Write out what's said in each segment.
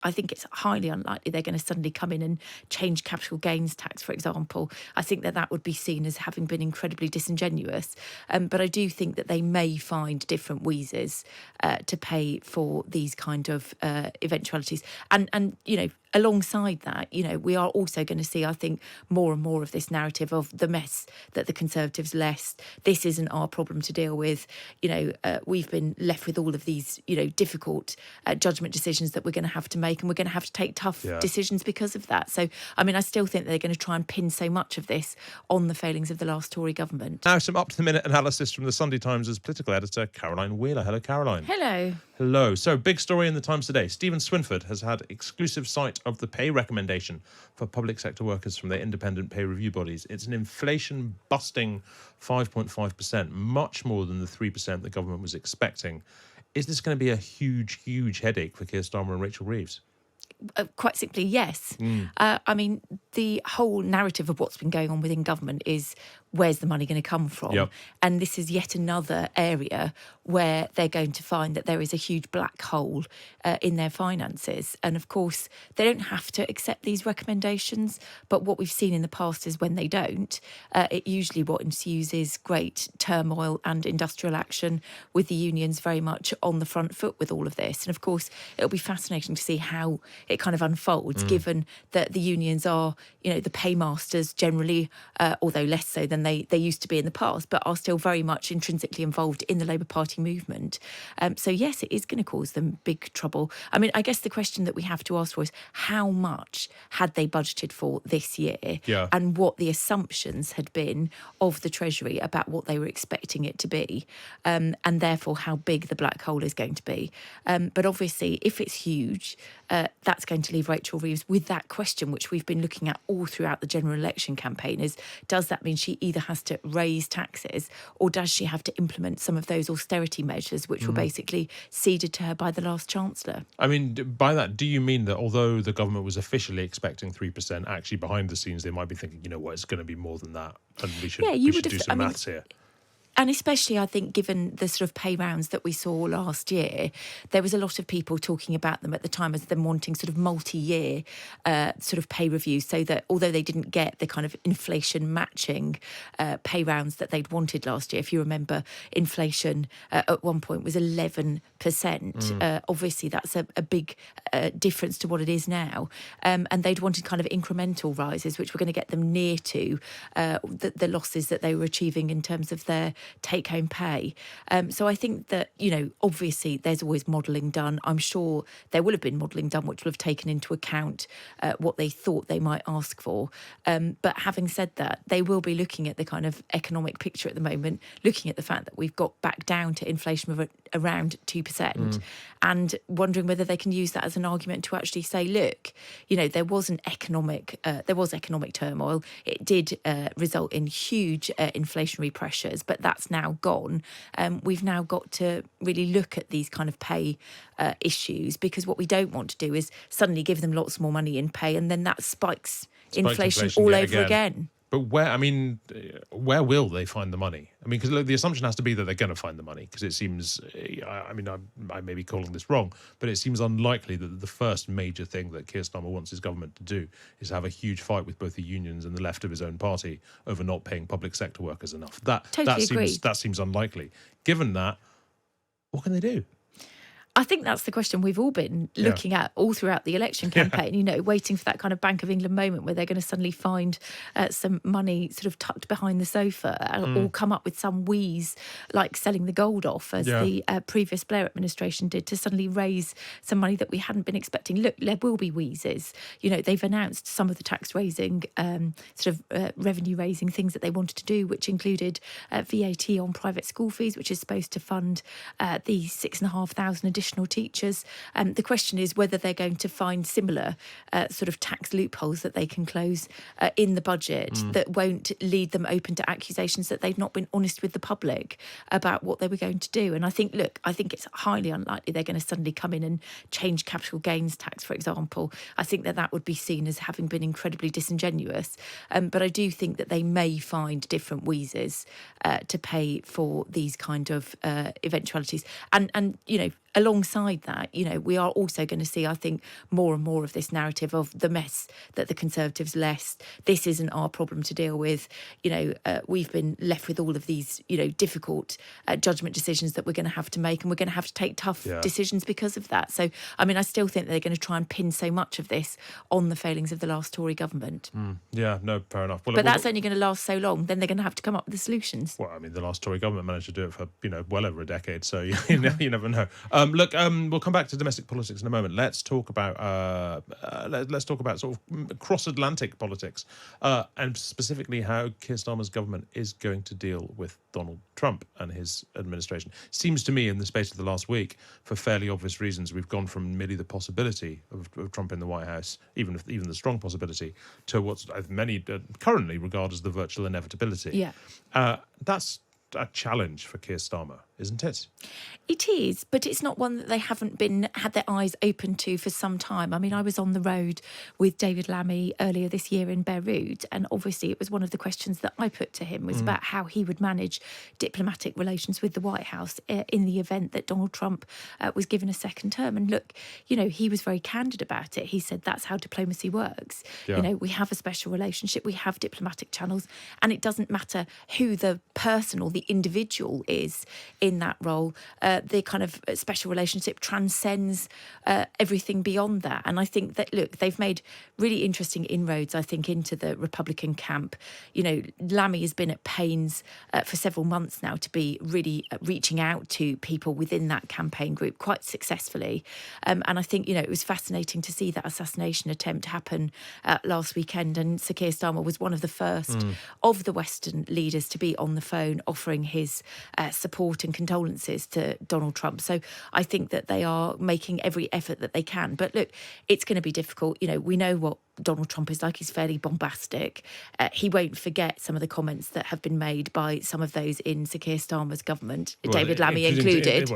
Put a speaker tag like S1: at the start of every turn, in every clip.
S1: I think it's highly unlikely they're going to suddenly come in and change capital gains tax, for example. I think that would be seen as having been incredibly disingenuous. But I do think that they may find different wheezes to pay for these kind of eventualities. And alongside that, we are also going to see, I think, more and more of this narrative of the mess that the Conservatives left. This isn't our problem to deal with. We've been left with all of these, difficult judgment decisions that we're going to have to make, and we're going to have to take tough decisions because of that. So, I still think they're going to try and pin so much of this on the failings of the last Tory government.
S2: Now, some up-to-the-minute analysis from the Sunday Times' political editor, Caroline Wheeler. Hello, Caroline.
S1: Hello.
S2: Hello. So, big story in the Times today. Stephen Swinford has had exclusive sight of the pay recommendation for public sector workers from their independent pay review bodies. It's an inflation-busting 5.5%, much more than the 3% the government was expecting. Is this going to be a huge, huge headache for Keir Starmer and Rachel Reeves?
S1: Quite simply, yes. The whole narrative of what's been going on within government is, where's the money going to come from?
S2: Yep.
S1: And this is yet another area where they're going to find that there is a huge black hole in their finances. And of course, they don't have to accept these recommendations. But what we've seen in the past is when they don't, it usually what ensues is great turmoil and industrial action, with the unions very much on the front foot with all of this. And of course, it'll be fascinating to see how it kind of unfolds, given that the unions are, the paymasters generally, although less so than they used to be in the past, but are still very much intrinsically involved in the Labour Party movement. So yes, it is going to cause them big trouble. I guess the question that we have to ask for is, how much had they budgeted for this year, and what the assumptions had been of the Treasury about what they were expecting it to be, and therefore how big the black hole is going to be. But obviously, if it's huge, that's going to leave Rachel Reeves with that question, which we've been looking at all throughout the general election campaign, is, does that mean she either has to raise taxes, or does she have to implement some of those austerity measures which were basically ceded to her by the last Chancellor?
S2: By that, do you mean that although the government was officially expecting 3%, actually behind the scenes they might be thinking, it's going to be more than that, and we should do some maths here?
S1: And especially, I think, given the sort of pay rounds that we saw last year, there was a lot of people talking about them at the time as them wanting sort of multi-year sort of pay reviews, so that although they didn't get the kind of inflation matching pay rounds that they'd wanted last year, if you remember, inflation at one point was 11%. Obviously, that's a big difference to what it is now. And they'd wanted kind of incremental rises, which were going to get them near to the losses that they were achieving in terms of their take-home pay. So I think that, obviously there's always modelling done. I'm sure there will have been modelling done which will have taken into account what they thought they might ask for. But having said that, they will be looking at the kind of economic picture at the moment, looking at the fact that we've got back down to inflation of around 2%, and wondering whether they can use that as an argument to actually say, look, there was economic turmoil. It did result in huge inflationary pressures, but that's now gone. We've now got to really look at these kind of pay issues, because what we don't want to do is suddenly give them lots more money in pay, and then that spikes inflation all over again.
S2: But where will they find the money? Because the assumption has to be that they're going to find the money, because it seems, I may be calling this wrong, but it seems unlikely that the first major thing that Keir Starmer wants his government to do is have a huge fight with both the unions and the left of his own party over not paying public sector workers enough. That seems unlikely. Given that, what can they do?
S1: I think that's the question we've all been looking at all throughout the election campaign, waiting for that kind of Bank of England moment where they're going to suddenly find some money sort of tucked behind the sofa, or come up with some wheeze like selling the gold off, as the previous Blair administration did, to suddenly raise some money that we hadn't been expecting. Look, there will be wheezes. They've announced some of the tax raising, revenue raising things that they wanted to do, which included VAT on private school fees, which is supposed to fund the 6,500 additional teachers. The question is whether they're going to find similar sort of tax loopholes that they can close in the budget that won't lead them open to accusations that they've not been honest with the public about what they were going to do. And I think it's highly unlikely they're going to suddenly come in and change capital gains tax, for example. I think that would be seen as having been incredibly disingenuous. But I do think that they may find different wheezes to pay for these kind of eventualities. And alongside that, we are also going to see, I think, more and more of this narrative of the mess that the Conservatives left. This isn't our problem to deal with. We've been left with all of these, difficult judgment decisions that we're going to have to make, and we're going to have to take tough decisions because of that. So, I still think they're going to try and pin so much of this on the failings of the last Tory government.
S2: Yeah, no, fair enough. Well,
S1: but that's only going to last so long. Then they're going to have to come up with the solutions.
S2: Well, the last Tory government managed to do it for, well over a decade. So you never know. Look, we'll come back to domestic politics in a moment. Let's talk about sort of cross-Atlantic politics, and specifically how Keir Starmer's government is going to deal with Donald Trump and his administration. Seems to me, in the space of the last week, for fairly obvious reasons, we've gone from merely the possibility of Trump in the White House, even the strong possibility, to what many currently regard as the virtual inevitability.
S1: Yeah,
S2: that's a challenge for Keir Starmer, isn't it?
S1: It is, but it's not one that they haven't had their eyes open to for some time. I was on the road with David Lammy earlier this year in Beirut, and obviously it was one of the questions that I put to him was about how he would manage diplomatic relations with the White House in the event that Donald Trump was given a second term. And look, he was very candid about it. He said that's how diplomacy works.
S2: Yeah.
S1: We have a special relationship, we have diplomatic channels, and it doesn't matter who the person or the individual is in that role. The kind of special relationship transcends everything beyond that. And I think that, look, they've made really interesting inroads, I think, into the Republican camp. Lammy has been at pains for several months now to be really reaching out to people within that campaign group quite successfully. And I think, it was fascinating to see that assassination attempt happen last weekend. And Sir Keir Starmer was one of the first of the Western leaders to be on the phone offering his support and condolences to Donald Trump. So I think that they are making every effort that they can. But look, it's going to be difficult. We know what Donald Trump is like. He's fairly bombastic. He won't forget some of the comments that have been made by some of those in Sir Keir Starmer's government, David Lammy included.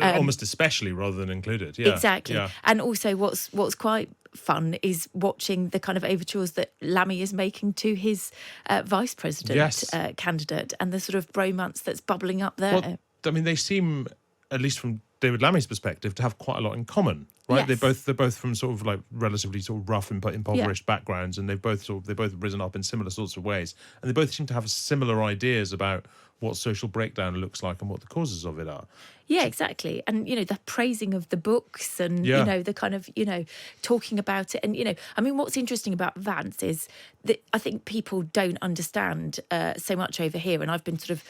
S2: Almost especially rather than included. Yeah.
S1: Exactly.
S2: Yeah.
S1: And also what's quite fun is watching the kind of overtures that Lammy is making to his vice president candidate, and the sort of bromance that's bubbling up there.
S2: Well, they seem, at least from David Lammy's perspective, to have quite a lot in common, right?
S1: Yes.
S2: They're both from sort of like relatively sort of rough and impoverished backgrounds, and they've both risen up in similar sorts of ways, and they both seem to have similar ideas about what social breakdown looks like and what the causes of it are.
S1: Yeah, exactly. And, the praising of the books and, the kind of, talking about it. And, what's interesting about Vance is that I think people don't understand so much over here, and I've been sort of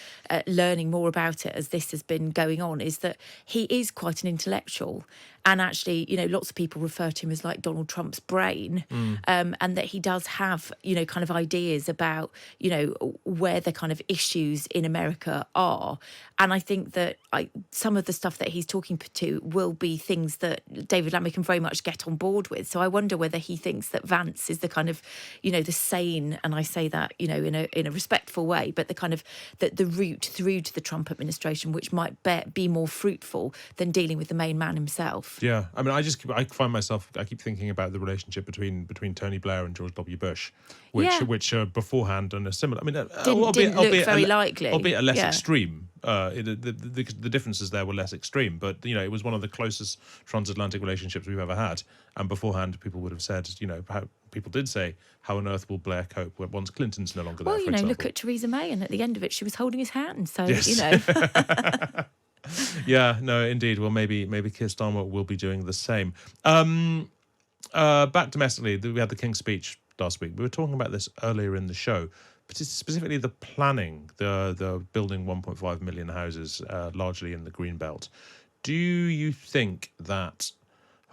S1: learning more about it as this has been going on, is that he is quite an intellectual. And actually, lots of people refer to him as like Donald Trump's brain, and that he does have, kind of ideas about, where the kind of issues in America are. And I think that some of the stuff that he's talking to will be things that David Lammy can very much get on board with. So I wonder whether he thinks that Vance is the kind of, the sane, and I say that, in a respectful way, but the kind of the route through to the Trump administration, which might be more fruitful than dealing with the main man himself.
S2: Yeah, I find myself, I keep thinking about the relationship between Tony Blair and George W. Bush, which beforehand and a similar.
S1: Didn't look very likely,
S2: albeit a less extreme. The differences there were less extreme, but it was one of the closest transatlantic relationships we've ever had. And beforehand, people would have said, people did say, how on earth will Blair cope once Clinton's no longer there?
S1: Well, look at Theresa May, and at the end of it, she was holding his hand. So
S2: Yeah, no, indeed. Well, maybe Keir Starmer will be doing the same. Back domestically, we had the King's speech last week. We were talking about this earlier in the show, but it's specifically the planning, the building 1.5 million houses, largely in the Greenbelt. Do you think that,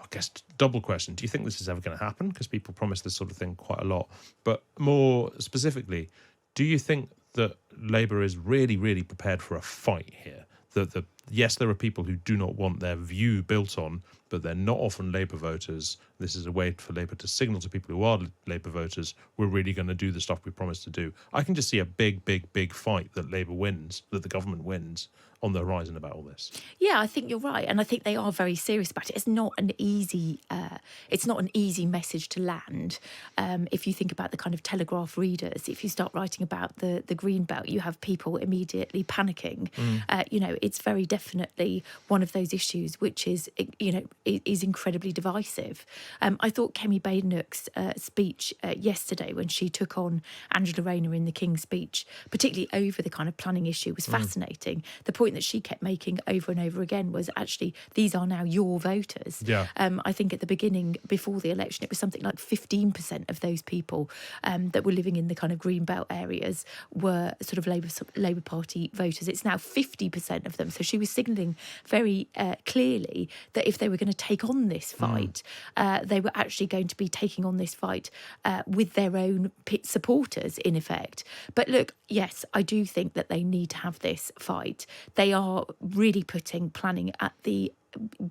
S2: I guess, double question, do you think this is ever going to happen? Because people promise this sort of thing quite a lot. But more specifically, do you think that Labour is really, really prepared for a fight here? Yes, there are people who do not want their view built on, but they're not often Labour voters. This is a way for Labour to signal to people who are Labour voters, we're really going to do the stuff we promised to do. I can just see a big, big, big fight that Labour wins, that the government wins, on the horizon about all this.
S1: Yeah, I think you're right, and I think they are very serious about it. It's not an easy message to land. If you think about the kind of Telegraph readers, if you start writing about the Greenbelt, you have people immediately panicking. It's very definitely one of those issues which is, is incredibly divisive. I thought Kemi Badenoch's speech yesterday, when she took on Angela Rayner in the King's Speech, particularly over the kind of planning issue, was fascinating. The point that she kept making over and over again was actually, these are now your voters.
S2: Yeah.
S1: I think at the beginning, before the election, it was something like 15% of those people that were living in the kind of greenbelt areas were sort of Labour Party voters. It's now 50% of them. So she was signalling very clearly that if they were going to take on this fight, they were actually going to be taking on this fight with their own supporters, in effect. But look, yes, I do think that they need to have this fight. They are really putting planning at the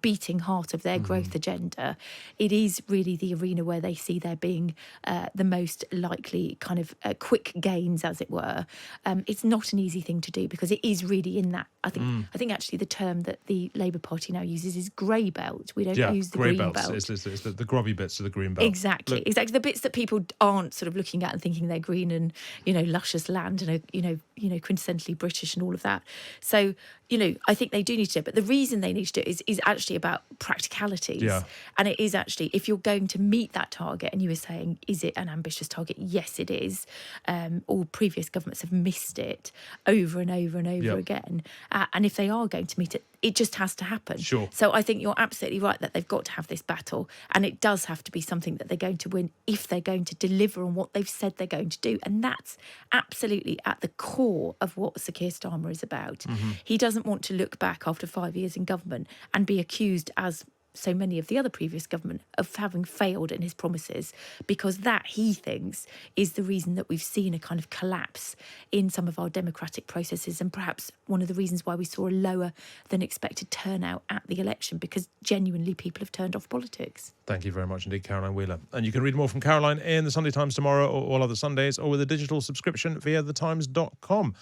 S1: beating heart of their growth agenda. It is really the arena where they see there being the most likely kind of quick gains, as it were. It's not an easy thing to do, because it is really in that. I think actually the term that the Labour Party now uses is grey belt. We don't use the green belt.
S2: It's the grubby bits of the green belt.
S1: Exactly. The bits that people aren't sort of looking at and thinking they're green and, luscious land and, quintessentially British and all of that. So, I think they do need to do it. But the reason they need to do it is actually about practicalities.
S2: Yeah.
S1: And it is actually, if you're going to meet that target, and you were saying, is it an ambitious target? Yes, it is. All previous governments have missed it over and over and over again. And if they are going to meet it, it just has to happen.
S2: Sure.
S1: So I think you're absolutely right that they've got to have this battle, and it does have to be something that they're going to win if they're going to deliver on what they've said they're going to do. And that's absolutely at the core of what Sir Keir Starmer is about. He doesn't want to look back after 5 years in government and be accused, as so many of the other previous government, of having failed in his promises, because that, he thinks, is the reason that we've seen a kind of collapse in some of our democratic processes, and perhaps one of the reasons why we saw a lower than expected turnout at the election, because genuinely people have turned off politics.
S2: Thank you very much indeed, Caroline Wheeler. And you can read more from Caroline in the Sunday Times tomorrow, or all other Sundays, or with a digital subscription via thetimes.com.